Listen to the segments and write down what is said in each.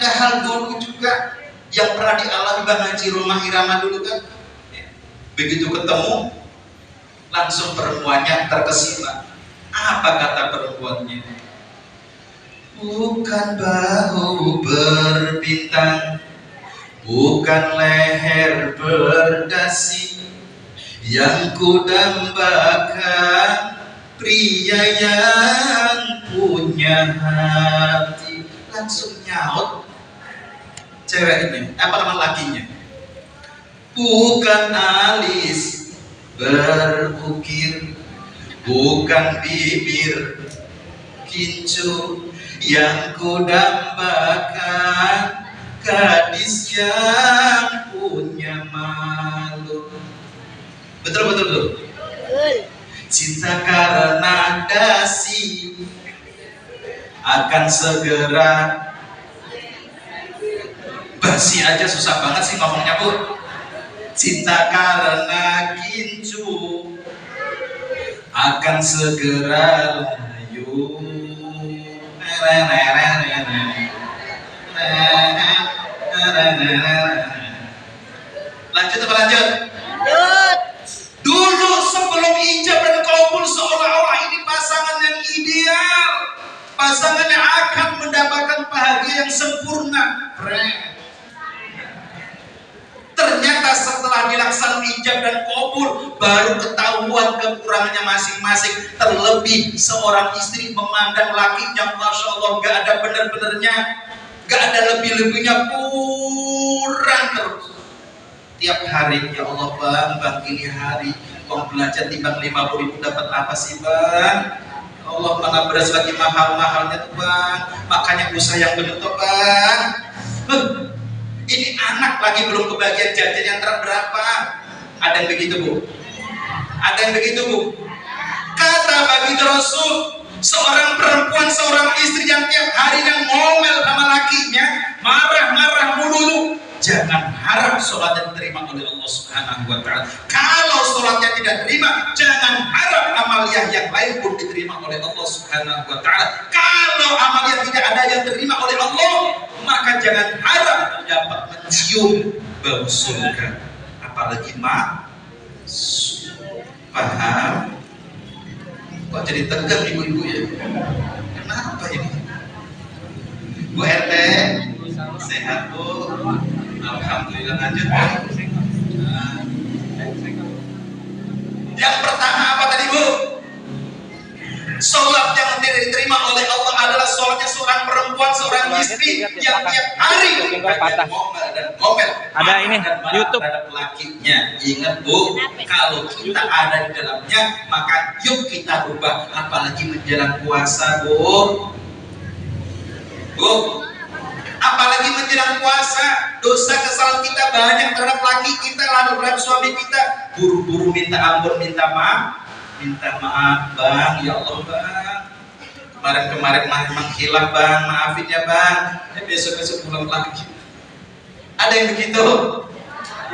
Ada hal dulu juga yang pernah dialami Bang Haji Rumah Irama dulu kan, begitu ketemu langsung perempuannya terkesima. Apa kata perempuannya? Bukan bahu berbintang, bukan leher berdasi, yang kudambakan pria yang punya hati. Langsung nyaut ceweknya, apa nama lakinya? Bukan alis berukir, bukan bibir kincu, yang kudambakan gadis yang punya malu. Betul betul betul. Cinta karena dasi akan segera basi aja susah banget sih ngomongnya Bu. Cinta karena kincu akan segera layu. Lanjut apa lanjut? Dulu sebelum ijab dan kabul seolah-olah ini pasangan yang ideal, pasangan yang akan mendapatkan bahagia yang sempurna. Ternyata setelah dilaksanakan ijab dan kabul baru ketahuan kekurangannya masing-masing. Terlebih seorang istri memandang lakinya, masya Allah, gak ada benar-benarnya, gak ada lebih-lebihnya, kurang terus. Tiap hari, ya Allah bang ini hari uang belajar timbang 50.000 dapat apa sih bang? Allah, mana beras lagi mahal-mahalnya tuh bang, makanya usaha yang bener tuh bang. Ini anak lagi belum kebagian jajan yang berapa? Ada yang begitu Bu? Ada yang begitu Bu? Kata bagi Rasul, seorang perempuan, seorang istri yang tiap hari yang ngomel sama lakinya, marah-marah mulu, jangan harap sholatnya diterima oleh Allah Subhanahu wa Ta'ala. Kalau sholatnya tidak terima, jangan harap amaliyah yang lain pun diterima oleh Allah Subhanahu wa Ta'ala. Kalau amaliyah tidak ada yang diterima oleh Allah, maka jangan harap dapat mencium bau surga. Apalagi paham? Kok jadi tegang ibu-ibu ya? Kenapa ini? Bu RT, sehat Bu? Alhamdulillah. Lanjut Bu. Yang pertama apa tadi Bu? Sholat yang tidak diterima oleh Allah adalah sholatnya seorang perempuan, seorang istri yang tiap hari ngomel dan ngomel. Ada ini YouTube terhadap lakinya. Ingat Bu, kalau kita ada di dalamnya, maka yuk kita rubah. Apalagi menjelang puasa Bu. Bu, apalagi menjelang puasa, dosa kesalahan kita banyak terhadap laki kita, lalu terhadap suami kita. Buru-buru minta ampun, minta maaf bang, ya Allah bang, kemarin memang hilaf bang, maafin ya bang, besok pulang lagi. Ada yang begitu?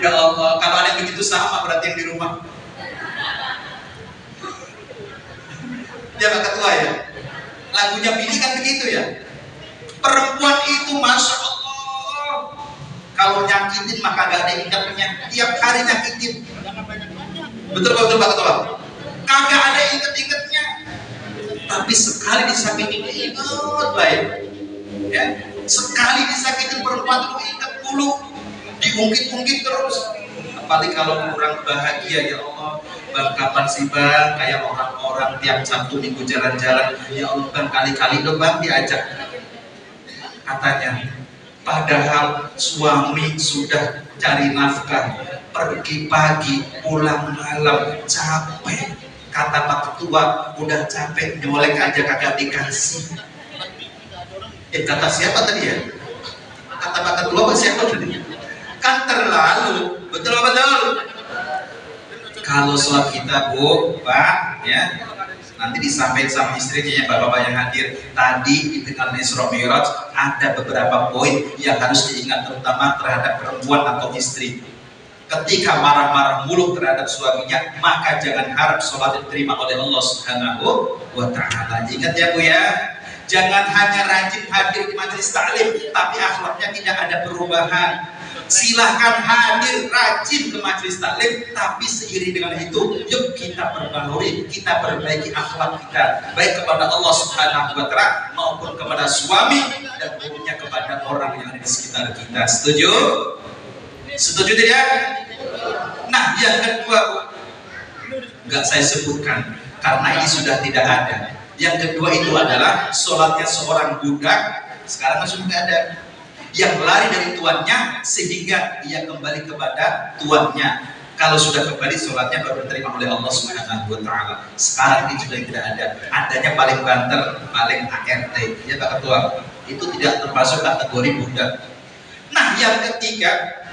Ya Allah, kalau ada yang begitu sama berarti yang di rumah. Ya Pak Ketua ya, lagunya Billy kan begitu ya. Perempuan itu masya Allah, kalau nyakitin maka gak ada ingatnya, tiap hari nyakitin. Betul Pak Ketua? Kagak ada inget-ingetnya, tapi sekali disakitin inget baik, ya. Sekali disakitin perempuan itu inget mulu, diungkit-ungkit terus. Apalagi kalau kurang bahagia, ya Allah, bang kapan sih bang? Kayak orang-orang tiap Sabtu Minggu jalan-jalan, ya Allah bang kali-kali dong bang diajak. Katanya, padahal suami sudah cari nafkah, pergi pagi, pulang malam, capek. Kata Pak Ketua, udah capek nyolek aja kagak dikasih. Kata siapa tadi ya? Kata Pak Ketua apa siapa tadi? Kan terlalu, betul. Kalau sholat kita Bu, Pak, ya, nanti disampaikan sama istrinya ya bapak-bapak yang hadir. Tadi di Fikal Isra Mi'raj ada beberapa poin yang harus diingat, terutama terhadap perempuan atau istri. Ketika marah-marah mulu terhadap suaminya, maka jangan harap sholat diterima oleh Allah Subhanahu wa Ta'ala. Ingat ya Bu ya, Jangan hanya rajin hadir di majelis taklim, tapi akhlaknya tidak ada perubahan. Silahkan hadir rajin ke majelis taklim, tapi seiring dengan itu, yuk kita perbaharui, kita perbaiki akhlak kita, baik kepada Allah Subhanahu wa Ta'ala maupun kepada suami dan tentunya kepada orang yang ada di sekitar kita. Setuju? Setuju tidak? Nah, yang kedua, nggak saya sebutkan karena ini sudah tidak ada. Yang kedua itu adalah sholatnya seorang budak, sekarang kan sudah ada, yang lari dari tuannya sehingga ia kembali kepada tuannya. Kalau sudah kembali, sholatnya baru diterima oleh Allah Subhanahu wa Ta'ala. Sekarang ini sudah tidak ada. Adanya paling banter, paling ART, ya Pak Ketua. Itu tidak termasuk kategori budak. Nah, yang ketiga,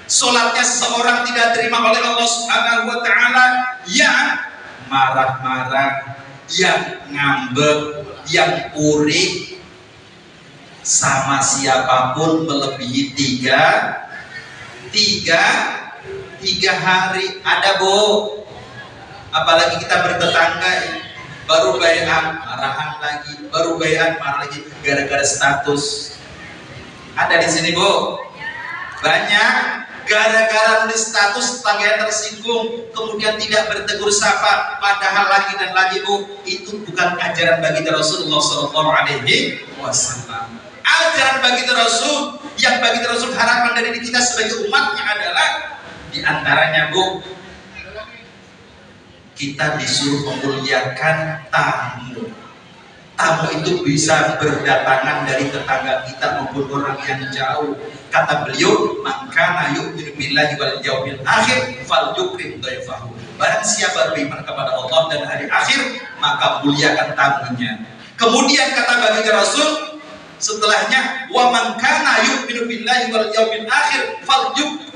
sholatnya seseorang tidak terima oleh Allah Subhanahu wa Ta'ala yang marah-marah, yang ngambek, yang urik sama siapapun melebihi tiga hari. Ada Bu, apalagi kita bertetangga, baru bayan marahan lagi, baru bayan marah lagi gara-gara status. Ada di sini Bu, banyak. Gara-gara nulis status tetangganya tersinggung, kemudian tidak bertegur sapa, padahal lagi dan lagi Bu, itu bukan ajaran baginda Rasulullah SAW. Ajaran baginda Rasul, yang baginda Rasul harapan dari kita sebagai umatnya adalah diantaranya Bu, kita disuruh memuliakan tamu. Tamu itu bisa berdatangan dari tetangga kita maupun orang yang jauh. Kata beliau, "Maka yu'minu billahi wal yaumil akhir falyukrim dhaifahu." Barang siapa beriman kepada Allah dan hari akhir, maka muliakan tamunya. Kemudian kata baginda Rasul setelahnya, "Wa man kana yu'minu billahi wal yaumil akhir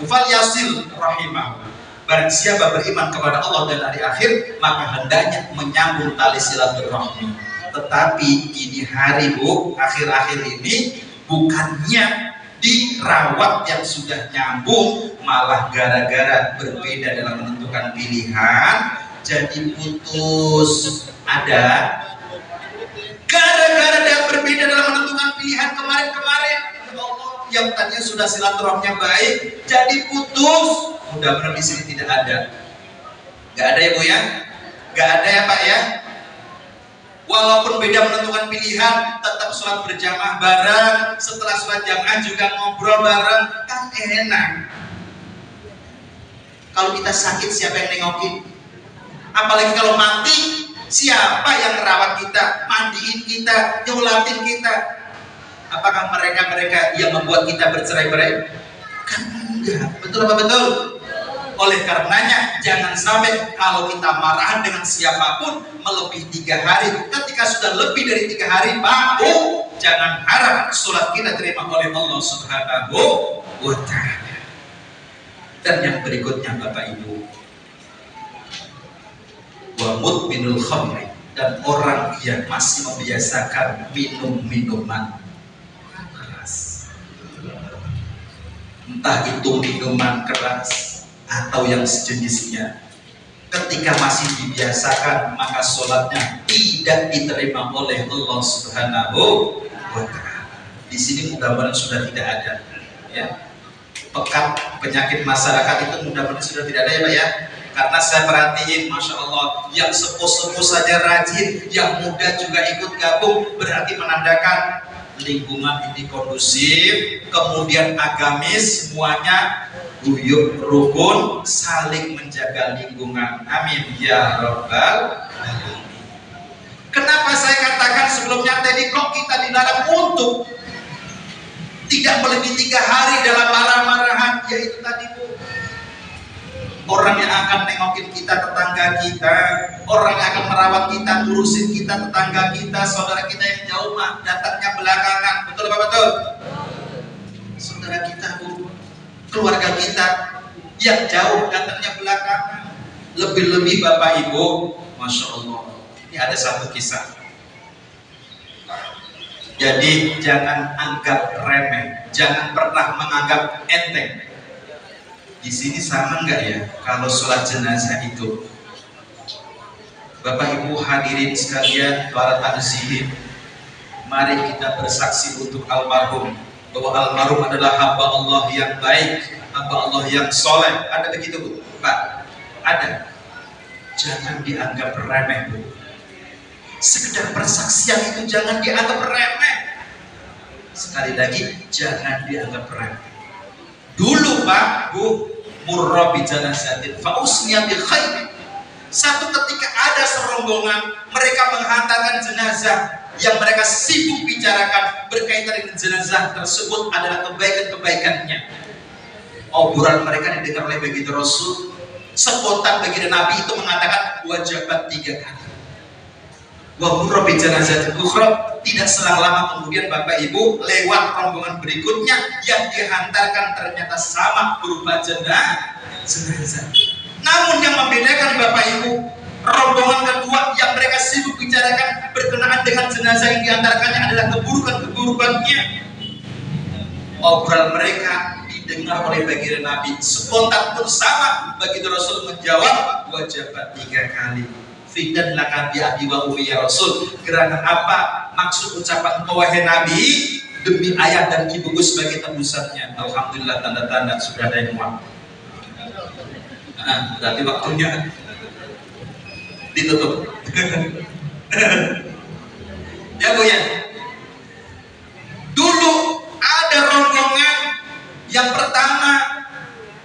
falyasil rahimahu." Barang siapa beriman kepada Allah dan hari akhir, maka hendaknya menyambung tali silaturahmi. Tetapi ini hari Bu, akhir-akhir ini bukannya dirawat yang sudah nyambung, malah gara-gara berbeda dalam menentukan pilihan jadi putus. Ada gara-gara dia berbeda dalam menentukan pilihan kemarin-kemarin, yang tadinya sudah silaturahminya baik jadi putus. Mudah-mudahan di sini tidak ada. Gak ada ya Bu ya? Gak ada ya Pak ya? Walaupun beda menentukan pilihan, tetap sholat berjamaah bareng. Setelah sholat jamaah juga ngobrol bareng, kan enak. Kalau kita sakit, siapa yang nengokin? Apalagi kalau mati, siapa yang merawat kita, mandiin kita, nyolatin kita? Apakah mereka yang membuat kita bercerai-berai? Kan enggak. Betul apa betul? Oleh karenanya, jangan sampai kalau kita marahan dengan siapapun melebihi 3 hari. Ketika sudah lebih dari 3 hari, baru jangan harap sholat kita terima oleh Allah Subhanahu wa Ta'ala. Dan yang berikutnya Bapak Ibu, wa mudminul khamri, dan orang yang masih membiasakan minum minuman keras, entah itu minuman keras atau yang sejenisnya. Ketika masih dibiasakan, maka sholatnya tidak diterima oleh Allah Subhanahu wa Ta'ala. Di sini mudah-mudahan sudah tidak ada, ya. Pekat penyakit masyarakat itu mudah-mudahan sudah tidak ada ya Pak ya. Karena saya perhatiin, Masya Allah, yang sepuh-sepuh saja rajin, yang muda juga ikut gabung, berarti menandakan lingkungan ini kondusif, kemudian agamis, semuanya guyup rukun, saling menjaga lingkungan. Amin ya Rabbal Alamin. Kenapa saya katakan sebelumnya tadi kok kita dilarang untuk tidak melebihi 3 hari dalam marah-marahan? Yaitu tadi Bu, orang yang akan nengokin kita, tetangga kita, orang yang akan merawat kita, ngurusin kita, tetangga kita, saudara kita yang jauh mah datangnya belakangan. Betul apa betul? Saudara kita Bu, keluarga kita yang jauh datangnya belakangan. Lebih-lebih Bapak Ibu, Masya Allah, ini ada satu kisah. Jadi jangan anggap remeh, jangan pernah menganggap enteng. Di sini sama enggak ya kalau sholat jenazah itu? Bapak Ibu hadirin sekalian, para taksirin, Mari kita bersaksi untuk almarhum bahwa almarhum adalah hamba Allah yang baik, hamba Allah yang soleh. Ada begitu Bu? Pak? Ada. Jangan dianggap remeh Bu. Sekedar persaksian itu jangan dianggap remeh. Sekali lagi, jangan dianggap remeh. Dulu Pak, Bu, murra bi janazatin fa usniya bi khair. Satu ketika ada serombongan mereka menghantarkan jenazah yang mereka sibuk bicarakan berkaitan dengan jenazah tersebut adalah kebaikan-kebaikannya. Obrolan mereka didengar oleh baginda Rasul. Spontan baginda Nabi itu mengatakan wajabat 3 kali. Wa murra bi janazatin ukhra, tidak selang lama kemudian Bapak Ibu lewat rombongan berikutnya yang dihantarkan ternyata sama berupa jenazah. Namun yang membedakan Bapak Ibu, rombongan kedua yang mereka sibuk bicarakan berkenaan dengan jenazah yang diantarkannya adalah keburukan-keburukannya. Obrolan mereka didengar oleh baginda Nabi. Spontan pun sama, baginda Rasul menjawab wajabat 3 kali. Fidan laka bi abi wa ummi ya Rasul. Gerangan apa maksud ucapan engkau wahai Nabi? Demi ayah dan ibuku sebagai tebusannya. Alhamdulillah, tanda-tanda sudah ada yang muat. Nah, berarti waktunya ditutup. Ya Bu ya. Dulu ada rombongan yang pertama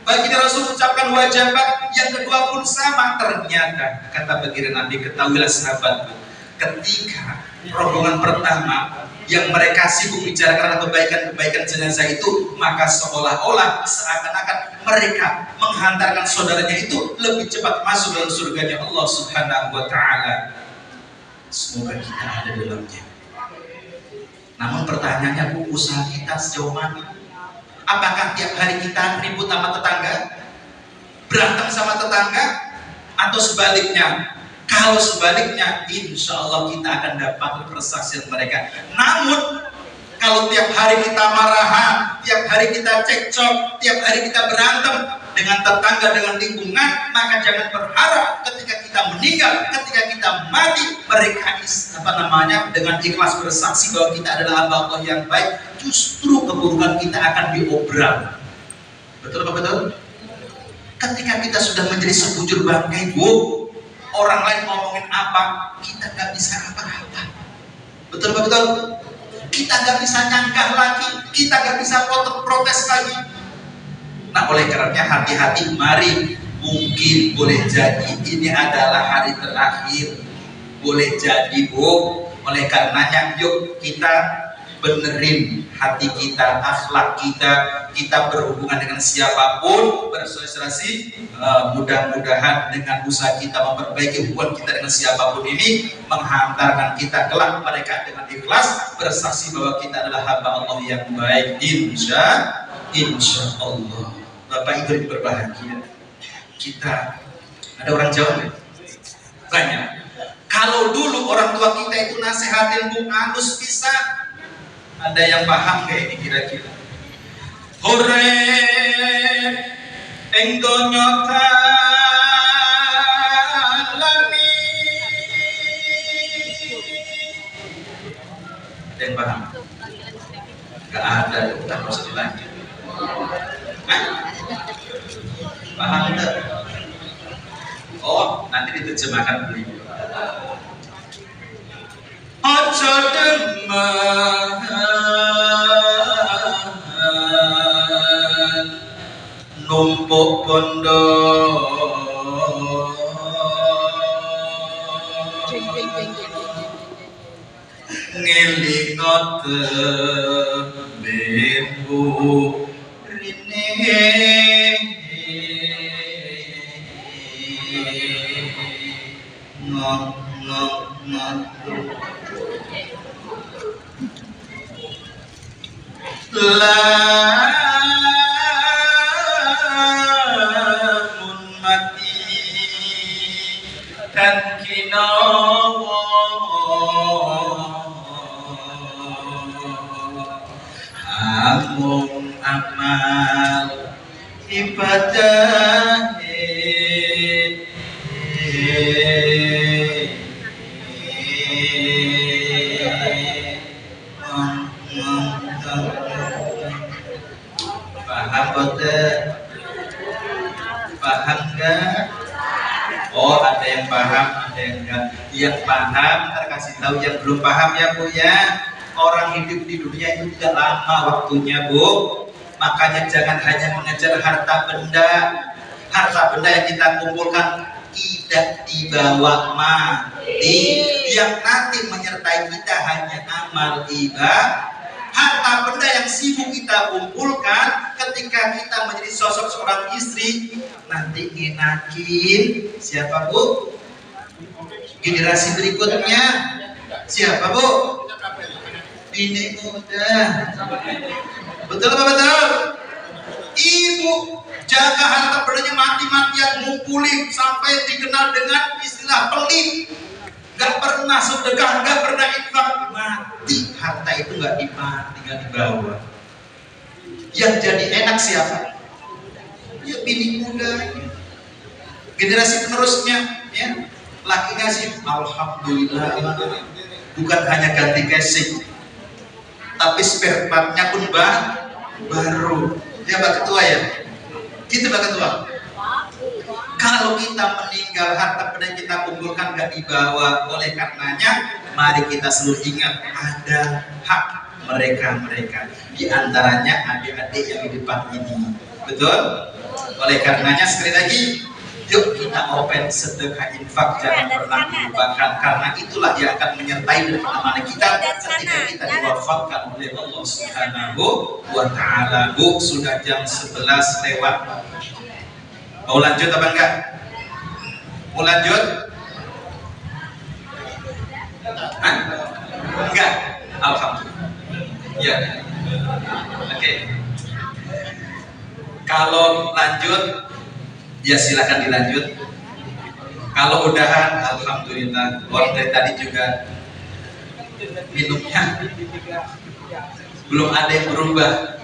baginda Rasul ucapkan wajabat, yang kedua pun sama. Ternyata kata baginda Nabi, ketahuilah sahabatku, ketika rombongan pertama yang mereka sibuk bicarakan kebaikan-kebaikan jenazah itu, maka seolah-olah seakan-akan mereka menghantarkan saudaranya itu lebih cepat masuk dalam surganya Allah Subhanahu wa Ta'ala. Semoga kita ada dalamnya. Namun pertanyaannya Bu, usaha kita sejauh mana? Apakah tiap hari kita ribut sama tetangga, berantem sama tetangga, atau sebaliknya? Kalau sebaliknya, insya Allah kita akan dapat persaksian mereka. Namun kalau tiap hari kita marahan, tiap hari kita cekcok, tiap hari kita berantem dengan tetangga, dengan lingkungan, maka jangan berharap ketika kita meninggal, ketika kita mati, mereka dengan ikhlas bersaksi bahwa kita adalah hamba Allah yang baik. Justru keburukan kita akan diobral. Betul apa betul? Ketika kita sudah menjadi sebujur bangkai Bu, orang lain ngomongin apa, kita gak bisa apa-apa. Betul apa betul? Kita gak bisa nyanggah lagi, kita gak bisa protes lagi. Nah, oleh karenanya hati-hati, mari. Mungkin boleh jadi ini adalah hari terakhir, boleh jadi Bu. Oleh karenanya yuk kita benerin hati kita, akhlak kita, kita berhubungan dengan siapapun, bersosialisasi, mudah-mudahan dengan usaha kita memperbaiki hubungan kita dengan siapapun ini, menghantarkan kita kelak mereka dengan ikhlas bersaksi bahwa kita adalah hamba Allah yang baik, insya Allah. Bapak Ibu berbahagia, kita ada orang Jawa nih? Banyak. Kalau dulu orang tua kita itu nasihatin Bu, halus bisa. Ada yang paham kayak ini kira-kira? Hore ing donya kalami. Ada yang paham? Gak ada, kita harus dilanjut. Paham enggak? Oh, nanti diterjemahkan dulu. Ojo demen numpuk bondo ngelingo tembebu rine ngok lamun mati dan kinawa amung amal ibadah Paham boten? Paham enggak? Oh, ada yang paham, ada yang enggak. Yang paham, ntar kasih tahu yang belum paham ya Bu ya. Orang hidup di dunia itu tidak lama waktunya Bu. Makanya jangan hanya mengejar harta benda. Harta benda yang kita kumpulkan tidak dibawa mati. Yang nanti menyertai kita hanya amal ibadah. Harta benda yang sibuk kita kumpulkan ketika kita menjadi sosok seorang istri nanti ngenakin siapa Bu? Generasi berikutnya siapa Bu? Bini muda. Betul apa betul? Ibu jaga harta bendanya mati-matian ngumpulin sampai dikenal dengan istilah pelit. Gak pernah sedekah, gak pernah infak, mati harta itu gak dibawa. Yang jadi enak siapa? Ya bini muda, generasi penerusnya, ya laki ngasih, alhamdulillah, bukan hanya ganti casing, tapi spare partnya pun baru. Ya Pak Ketua ya, gitu Pak Ketua. Kalau kita meninggal harta benda kita kumpulkan gak dibawa, oleh karenanya mari kita selalu ingat ada hak mereka di antaranya adik-adik yang di depan ini, betul? Oleh karenanya sekali lagi yuk kita open sedekah infak, jangan pernah dilupakan karena itulah yang akan menyertai dan menemani kita ketika kita diwafatkan oleh Allah Subhanahu wa Ta'ala. Bu, sudah jam 11 lewat. Mau lanjut apa enggak? Mau lanjut? Hah? Enggak? Alhamdulillah. Ya. Oke. Kalau lanjut, ya silakan dilanjut. Kalau udahan, alhamdulillah. Orang dari tadi juga minumnya belum ada yang berubah.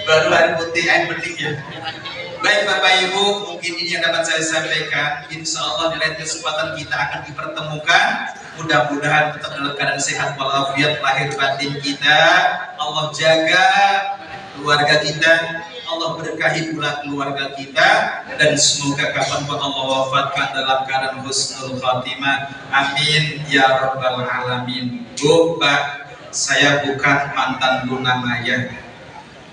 Baru air putih, air bening ya. Baik Bapak Ibu, mungkin ini yang dapat saya sampaikan. Insya Allah di lain kesempatan kita akan dipertemukan. Mudah-mudahan tetap dalam keadaan sehat walafiat lahir batin kita. Allah jaga keluarga kita, Allah berkahi pula keluarga kita, dan semoga kapanpun Allah wafatkan dalam keadaan husnul khatimah. Amin ya rabbal alamin. Bu, Pak, saya bukan mantan Luna Maya,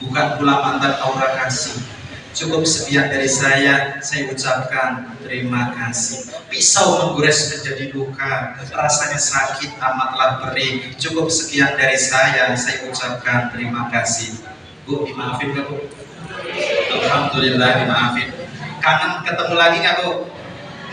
bukan pula mantan Aura Kasih. Cukup sekian dari saya ucapkan terima kasih. Pisau menggores menjadi luka, rasanya sakit amatlah perih. Cukup sekian dari saya ucapkan terima kasih. Bu, dimaafin gak Bu? Alhamdulillah dimaafin. Kangen ketemu lagi gak Bu?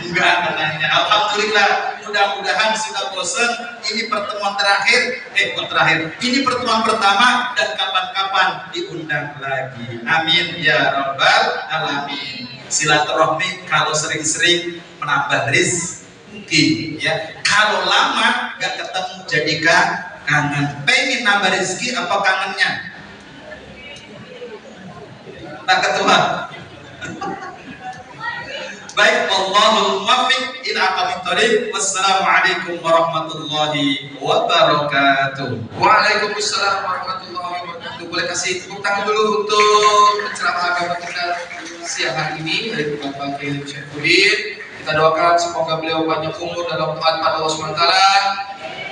Enggak, kenanya. Alhamdulillah. Mudah-mudahan sudah bosan. Ini pertemuan terakhir. Bukan terakhir. Ini pertemuan pertama dan kapan-kapan diundang lagi. Amin ya rabbal alamin. Silaturahmi kalau sering-sering menambah rezeki. Ya. Kalau lama gak ketemu jadikan kangen. Pengen nambah rezeki apa kangennya? Tak Ketua. Baik, wallahul muwaffiq ila aqwamit thoriq. Wassalamualaikum warahmatullahi wabarakatuh. Waalaikumsalam warahmatullahi wabarakatuh. Boleh kasih tepuk tangan dulu untuk penceramah agama kita siang hari ini dari Bapak Kiai Syaifuddin. Kita doakan semoga beliau panjang umur dalam taat pada Allah SWT,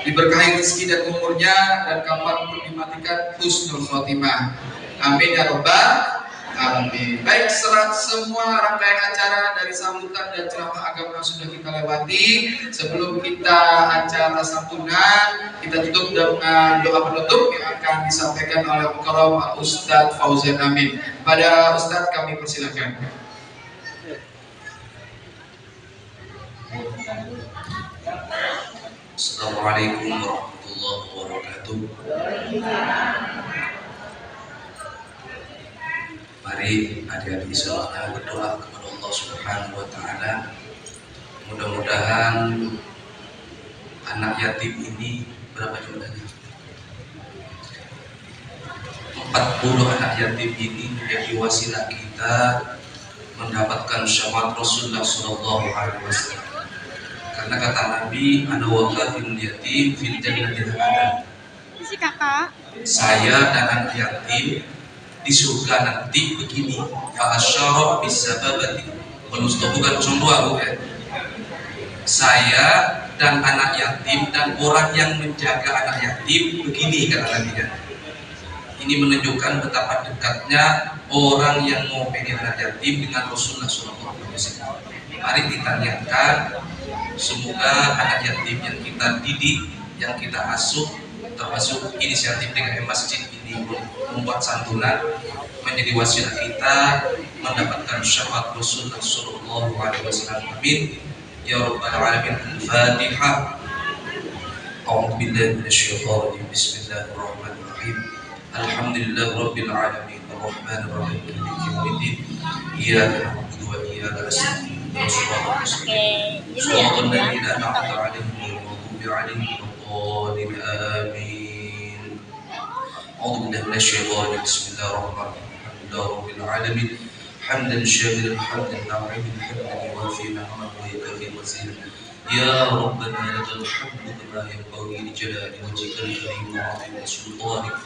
diberkahi rezeki dan umurnya, dan kapanpun dimatikan husnul khotimah. Amin ya rabbal alamin. Baik, semua rangkaian acara dari sambutan dan ceramah agama sudah kita lewati. Sebelum kita acara santunan, kita tutup dengan doa penutup yang akan disampaikan oleh Mukarram Ustadz Fauzan Amin. Pada Ustadz kami persilakan. Assalamualaikum warahmatullahi wabarakatuh. Mari adik-adik semuanya berdoa kepada Allah Subhanahu wa Ta'ala. Mudah-mudahan anak yatim ini berapa jumlahnya? 40 anak yatim ini menjadi wasilah kita mendapatkan syafaat Rasulullah Sallallahu Alaihi Wasallam. Karena kata Nabi, ana wa kafilul yatim fil jannatil a'la. Si kakak. Saya dan anak yatim di surga nanti begini. Fa asyara bisababati. Bukan contoh aku ya. Saya dan anak yatim dan orang yang menjaga anak yatim begini kata Nabi kan. Ini menunjukkan betapa dekatnya orang yang mau pengen anak yatim dengan Rasulullah SAW. Mari kita niatkan, semoga anak yatim yang kita didik, yang kita asuh, termasuk inisiatif dengan masjid ini membuat santunan, menjadi wasilah kita mendapatkan syafaat Rasulullah SAW. Amin. Ya Rabbal Alamin. Al-Fatihah. A'udzu billahi minasyaitonir rajim. Bismillahirrahmanirrahim. Alhamdulillah Rabbil Alamin. Ar-Rahmanir Rahim. Maliki yaumiddin. Iyyaka na'budu wa iyyaka nasta'in. Shiratal ladzina an'amta 'alaihim ghairil maghdubi 'alaihim waladdallin. Amin. A'udzu billahi minasyaitonir rajim. Bismillahirrahmanirrahim. Alhamdulillah Rabbil Alamin. حمدا شاملا حمدا نعيما حمدا يوافي نعمه ويكافئ مزيدا يا ربنا لك الحمد كما ينبغي لجلال وجهك الكريم وعظيم سلطانك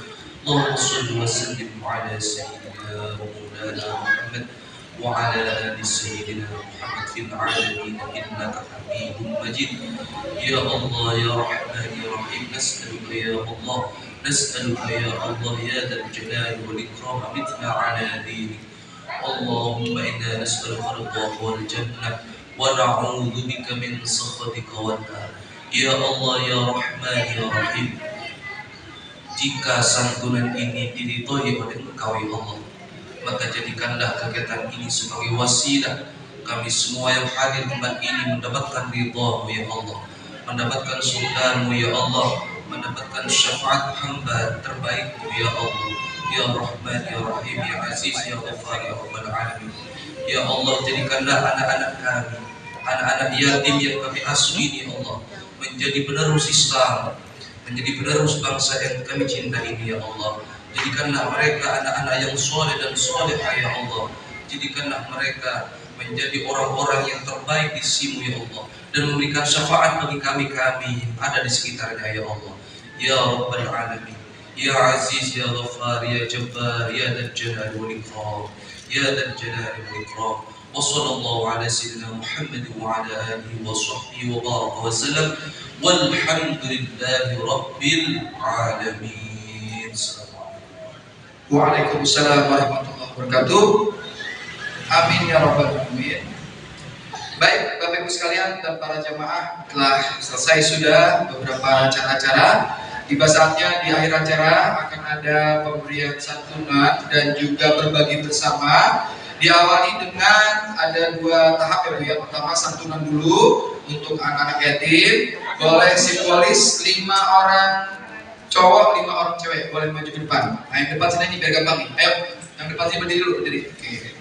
اللهم صل وسلم على سيدنا ومولانا محمد وعلى ال سيدنا محمد في العالمين انك حميد مجيد يا الله يا رحمن يا رحيم نسالك يا الله نسالك يا الله يا ذا الجلال والاكرام متنا على دينك اللهم إنا نسألك رضاك والجنة ونعوذ بك من سخطك والنار يا Allah ya Rahman ya Rahim. Jika santunan ini diridhoi oleh Engkau ya Allah, maka jadikanlah kegiatan ini sebagai wasilah kami semua yang hadir tempat ini mendapatkan ridha-Mu ya Allah, mendapatkan surga-Mu ya Allah, mendapatkan syafaat hamba terbaik-Mu ya Allah. Ya Rahman, Ya Rahim, Ya Aziz, Ya Ghaffar, Ya Rabbal Alamin. Ya Allah, jadikanlah anak-anak kami, anak-anak yatim yang kami asuh ini Allah, menjadi penerus Islam, menjadi penerus bangsa yang kami cintai ini ya Allah. Jadikanlah mereka anak-anak yang soleh dan solehah ya Allah. Jadikanlah mereka menjadi orang-orang yang terbaik di sisimu ya Allah, dan memberikan syafaat bagi kami-kami ada di sekitarnya ya Allah. Ya Rabbal Alamin. Ya Aziz, Ya Ghaffar, Ya Jabbar, Ya Dzal Jalali wal Ikram, Ya Dzal Jalali wal Ikram. Wa sallallahu ala sayyidina Muhammad wa ala alihi wa sahbihi wa baraka wa sallam. Walhamdulillahi rabbil alamin. Waalaikumsalam warahmatullahi wabarakatuh. Amin ya rabbal alamin. Baik, Bapak Ibu sekalian dan para jamaah, telah selesai sudah beberapa acara-acara. Tiba saatnya di akhir acara akan ada pemberian santunan dan juga berbagi bersama. Diawali dengan ada dua tahap ya Bu ya. Pertama santunan dulu untuk anak-anak yatim. Boleh simbolis 5 orang cowok, 5 orang cewek. Boleh maju ke depan. Nah yang depan sini biar gampang nih. Ayo, yang depan sini berdiri dulu, berdiri. Oke.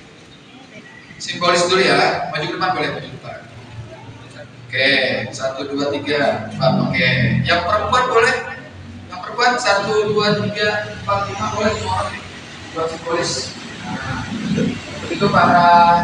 Simbolis dulu ya. Maju ke depan boleh, maju ke depan. Oke, 1, 2, 3, 4. Oke. Yang perempuan boleh? Yang perempuan 1, 2, 3, 4, 5 boleh semua orang buat simbolis. Nah, begitu para